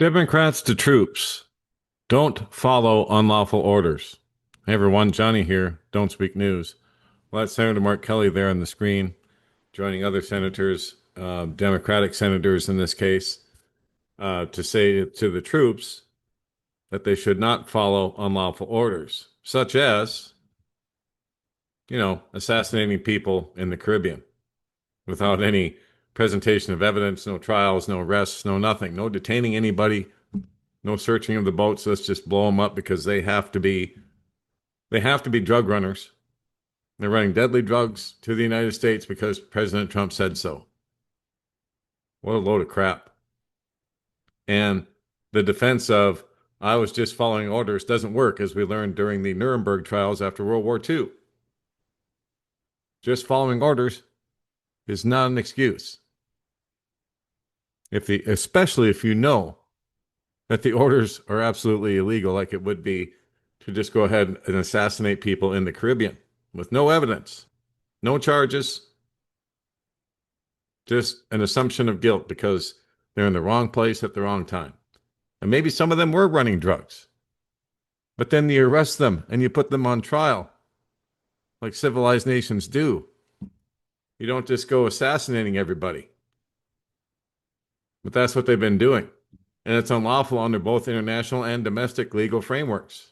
Democrats to troops. Don't follow unlawful orders. Hey everyone, Johnny here. Don't speak news. Well, that's Senator Mark Kelly there on the screen, joining other senators, Democratic senators in this case, to say to the troops that they should not follow unlawful orders, such as, assassinating people in the Caribbean without any presentation of evidence, no trials, no arrests, no nothing, no detaining anybody, no searching of the boats. Let's just blow them up because they have to be drug runners. They're running deadly drugs to the United States because President Trump said so. What a load of crap. And the defense of I was just following orders doesn't work, as we learned during the Nuremberg trials after World War II. Just following orders is not an excuse. Especially if you know that the orders are absolutely illegal, like it would be to just go ahead and assassinate people in the Caribbean with no evidence, no charges, just an assumption of guilt because they're in the wrong place at the wrong time. And maybe some of them were running drugs, but then you arrest them and you put them on trial like civilized nations do. You don't just go assassinating everybody. But that's what they've been doing. And it's unlawful under both international and domestic legal frameworks.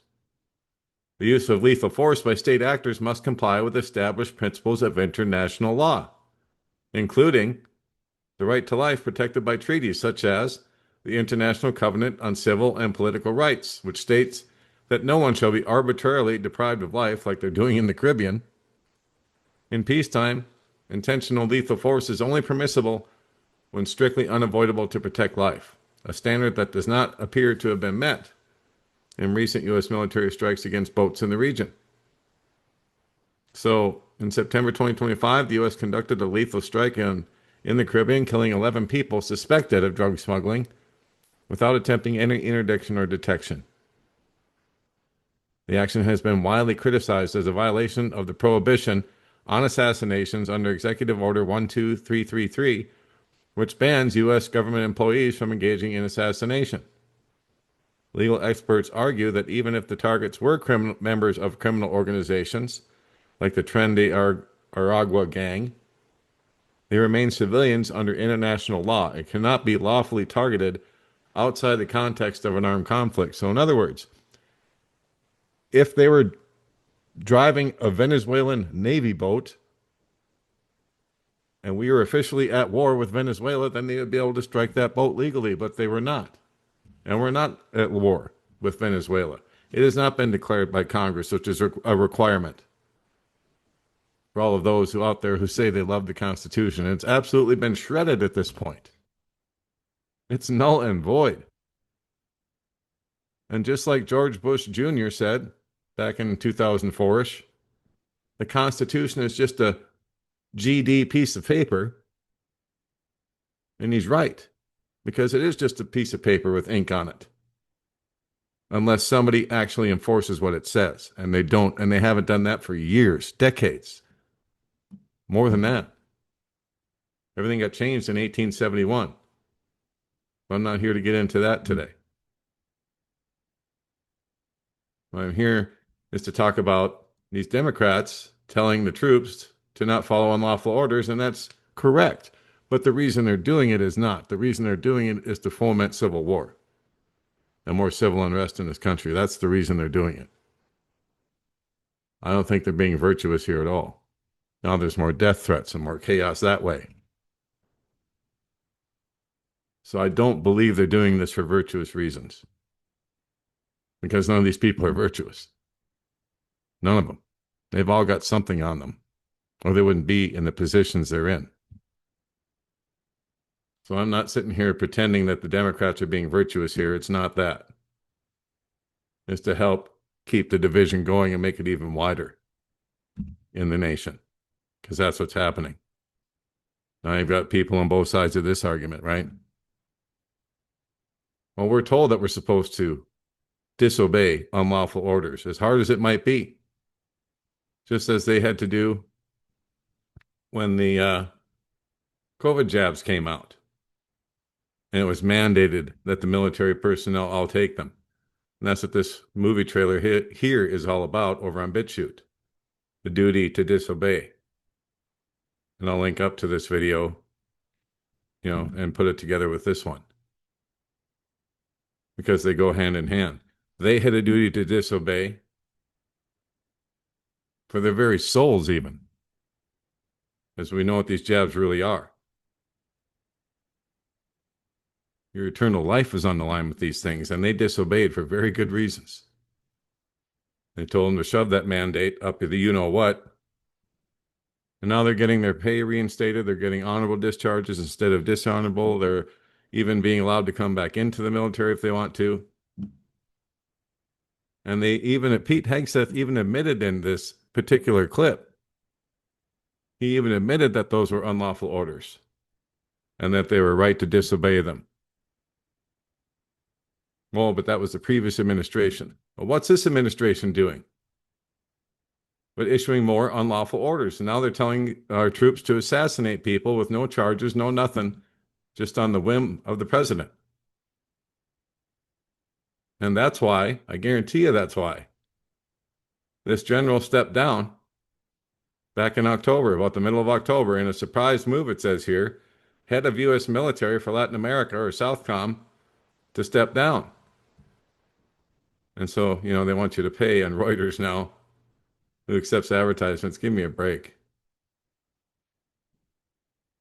The use of lethal force by state actors must comply with established principles of international law, including the right to life protected by treaties such as the International Covenant on Civil and Political Rights, which states that no one shall be arbitrarily deprived of life like they're doing in the Caribbean. In peacetime, intentional lethal force is only permissible when strictly unavoidable to protect life, a standard that does not appear to have been met in recent U.S. military strikes against boats in the region. So, in September 2025, the U.S. conducted a lethal strike in the Caribbean, killing 11 people suspected of drug smuggling without attempting any interdiction or detection. The action has been widely criticized as a violation of the prohibition on assassinations under Executive Order 12333, which bans U.S. government employees from engaging in assassination. Legal experts argue that even if the targets were members of criminal organizations, like the Tren de Aragua gang, they remain civilians under international law and cannot be lawfully targeted outside the context of an armed conflict. So, in other words, if they were driving a Venezuelan Navy boat and we were officially at war with Venezuela, then they would be able to strike that boat legally, but they were not. And we're not at war with Venezuela. It has not been declared by Congress, which is a requirement for all of those who out there who say they love the Constitution. And it's absolutely been shredded at this point. It's null and void. And just like George Bush Jr. said back in 2004-ish, the Constitution is just a GD piece of paper. And he's right, because it is just a piece of paper with ink on it. Unless somebody actually enforces what it says. And they don't, and they haven't done that for years, decades. More than that. Everything got changed in 1871. But I'm not here to get into that today. What I'm here is to talk about these Democrats telling the troops to not follow unlawful orders, and that's correct. But the reason they're doing it is not. The reason they're doing it is to foment civil war and more civil unrest in this country. That's the reason they're doing it. I don't think they're being virtuous here at all. Now there's more death threats and more chaos that way. So I don't believe they're doing this for virtuous reasons. Because none of these people are virtuous. None of them. They've all got something on them, or they wouldn't be in the positions they're in. So I'm not sitting here pretending that the Democrats are being virtuous here. It's not that. It's to help keep the division going and make it even wider in the nation, because that's what's happening. Now you've got people on both sides of this argument, right? Well, we're told that we're supposed to disobey unlawful orders, as hard as it might be, just as they had to do when the COVID jabs came out. and it was mandated that the military personnel all take them. And that's what this movie trailer here is all about over on BitChute, the duty to disobey. And I'll link up to this video, and put it together with this one because they go hand in hand. They had a duty to disobey for their very souls, even, as we know what these jabs really are. Your eternal life is on the line with these things, and they disobeyed for very good reasons. They told them to shove that mandate up to the you-know-what, and now they're getting their pay reinstated. They're getting honorable discharges instead of dishonorable. They're even being allowed to come back into the military if they want to. And Pete Hegseth even admitted in this particular clip, he even admitted that those were unlawful orders and that they were right to disobey them. Well, but that was the previous administration. Well, what's this administration doing? But issuing more unlawful orders. And now they're telling our troops to assassinate people with no charges, no nothing, just on the whim of the president. And that's why, I guarantee you that's why, this general stepped down back in October, about the middle of October, in a surprise move, it says here, head of U.S. military for Latin America, or SOUTHCOM, to step down. And so, they want you to pay on Reuters now, who accepts advertisements. Give me a break.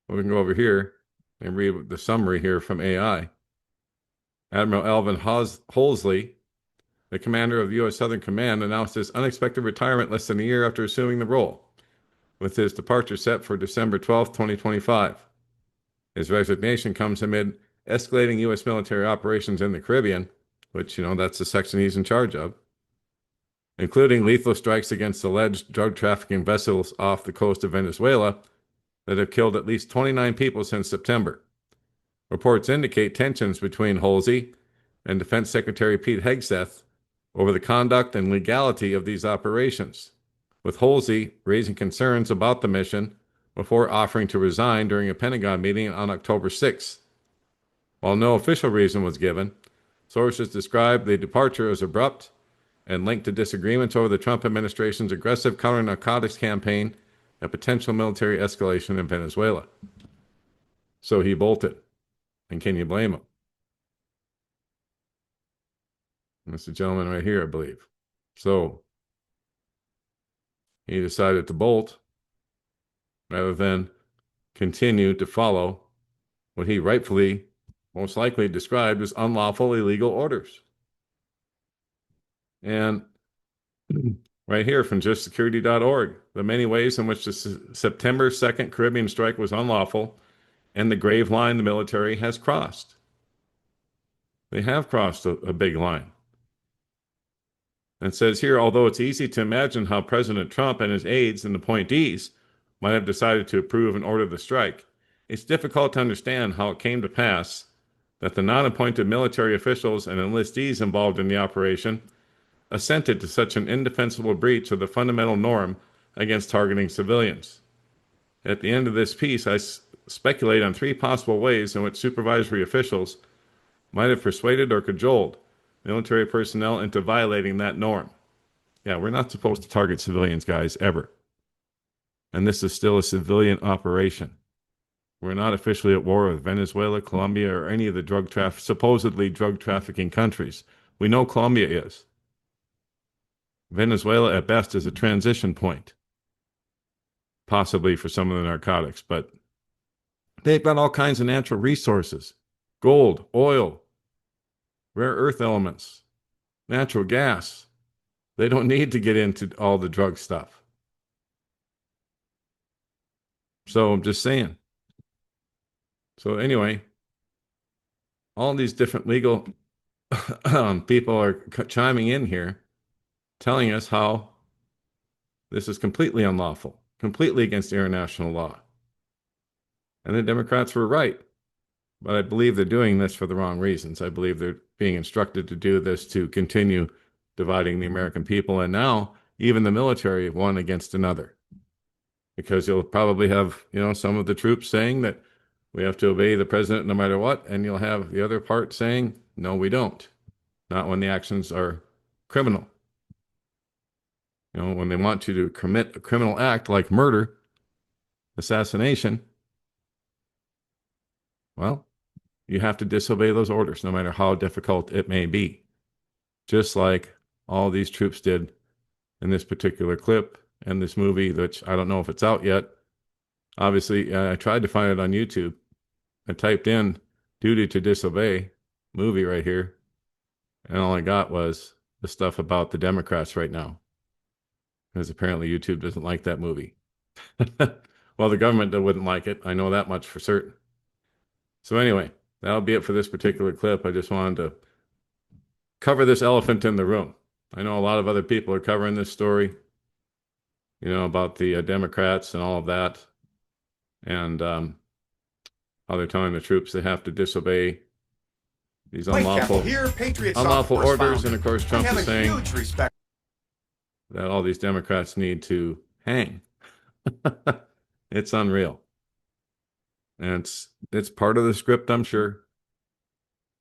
Well, we can go over here and read the summary here from AI. Admiral Alvin Holsey, the commander of the U.S. Southern Command, announced his unexpected retirement less than a year after assuming the role, with his departure set for December 12, 2025. His resignation comes amid escalating U.S. military operations in the Caribbean, which, that's the section he's in charge of, including lethal strikes against alleged drug trafficking vessels off the coast of Venezuela that have killed at least 29 people since September. Reports indicate tensions between Holsey and Defense Secretary Pete Hegseth over the conduct and legality of these operations, with Holsey raising concerns about the mission before offering to resign during a Pentagon meeting on October 6th. While no official reason was given, sources described the departure as abrupt and linked to disagreements over the Trump administration's aggressive counter-narcotics campaign and potential military escalation in Venezuela. So he bolted. And can you blame him? That's the gentleman right here, I believe. So he decided to bolt rather than continue to follow what he rightfully, most likely described as unlawful, illegal orders. And right here from justsecurity.org, the many ways in which the September 2nd Caribbean strike was unlawful and the grave line the military has crossed. They have crossed a big line. And it says here, although it's easy to imagine how President Trump and his aides and appointees might have decided to approve and order the strike, it's difficult to understand how it came to pass that the non-appointed military officials and enlistees involved in the operation assented to such an indefensible breach of the fundamental norm against targeting civilians. At the end of this piece, I speculate on three possible ways in which supervisory officials might have persuaded or cajoled military personnel into violating that norm. Yeah, we're not supposed to target civilians, guys, ever. And this is still a civilian operation. We're not officially at war with Venezuela, Colombia, or any of the supposedly drug trafficking countries. We know Colombia is. Venezuela, at best, is a transition point, possibly for some of the narcotics, but they've got all kinds of natural resources: gold, oil, rare earth elements, natural gas. They don't need to get into all the drug stuff. So I'm just saying. So anyway, all these different legal people are chiming in here, telling us how this is completely unlawful, completely against international law. And the Democrats were right. But I believe they're doing this for the wrong reasons. I believe they're being instructed to do this to continue dividing the American people. And now even the military, one against another. Because you'll probably have, some of the troops saying that, We have to obey the president no matter what. And you'll have the other part saying, no, we don't. Not when the actions are criminal. You know, when they want you to commit a criminal act like murder, assassination, well, you have to disobey those orders, no matter how difficult it may be. Just like all these troops did in this particular clip and this movie, which I don't know if it's out yet. Obviously, I tried to find it on YouTube. I typed in duty to disobey movie right here, and all I got was the stuff about the Democrats right now, because apparently YouTube doesn't like that movie. Well, the government wouldn't like it. I know that much for certain. So anyway, that'll be it for this particular clip. I just wanted to cover this elephant in the room. I know a lot of other people are covering this story, you know, about the Democrats and all of that. And how they're telling the troops they have to disobey these unlawful orders. And of course, Trump is saying that all these Democrats need to hang. It's unreal. And it's part of the script, I'm sure.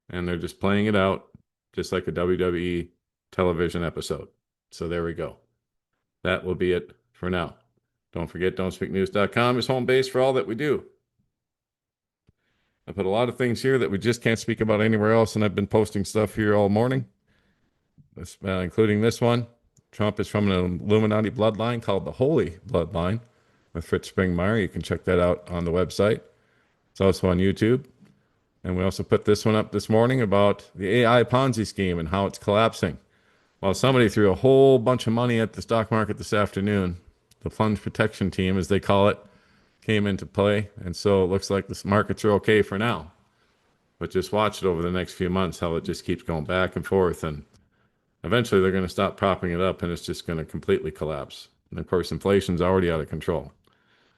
And they're just playing it out just like a WWE television episode. So there we go. That will be it for now. Don't forget, don'tspeaknews.com is home base for all that we do. I put a lot of things here that we just can't speak about anywhere else, and I've been posting stuff here all morning, including this one. Trump is from an Illuminati bloodline called the Holy Bloodline with Fritz Springmeier. You can check that out on the website. It's also on YouTube. And we also put this one up this morning about the AI Ponzi scheme and how it's collapsing. Well, somebody threw a whole bunch of money at the stock market this afternoon. The plunge protection team, as they call it, came into play. And so it looks like the markets are okay for now. But just watch it over the next few months, how it just keeps going back and forth. And eventually they're going to stop propping it up and it's just going to completely collapse. And of course, inflation's already out of control.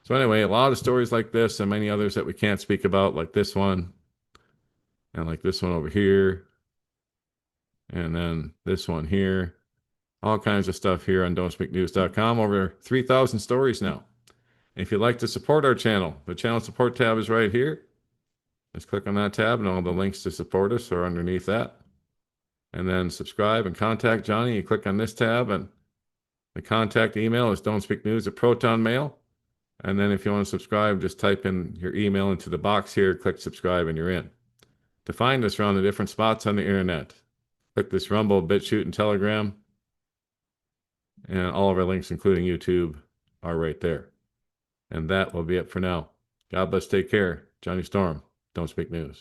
So anyway, a lot of stories like this and many others that we can't speak about, like this one, and like this one over here, and then this one here. All kinds of stuff here on don'tspeaknews.com. Over 3,000 stories now. If you'd like to support our channel, the channel support tab is right here. Just click on that tab and all the links to support us are underneath that. And then subscribe and contact Johnny. You click on this tab and the contact email is don'tspeaknews@protonmail. And then if you want to subscribe, just type in your email into the box here, click subscribe, and you're in. To find us around the different spots on the internet, click this Rumble, BitChute, and Telegram. And all of our links, including YouTube, are right there. And that will be it for now. God bless, take care. Johnny Storm, Don't Speak News.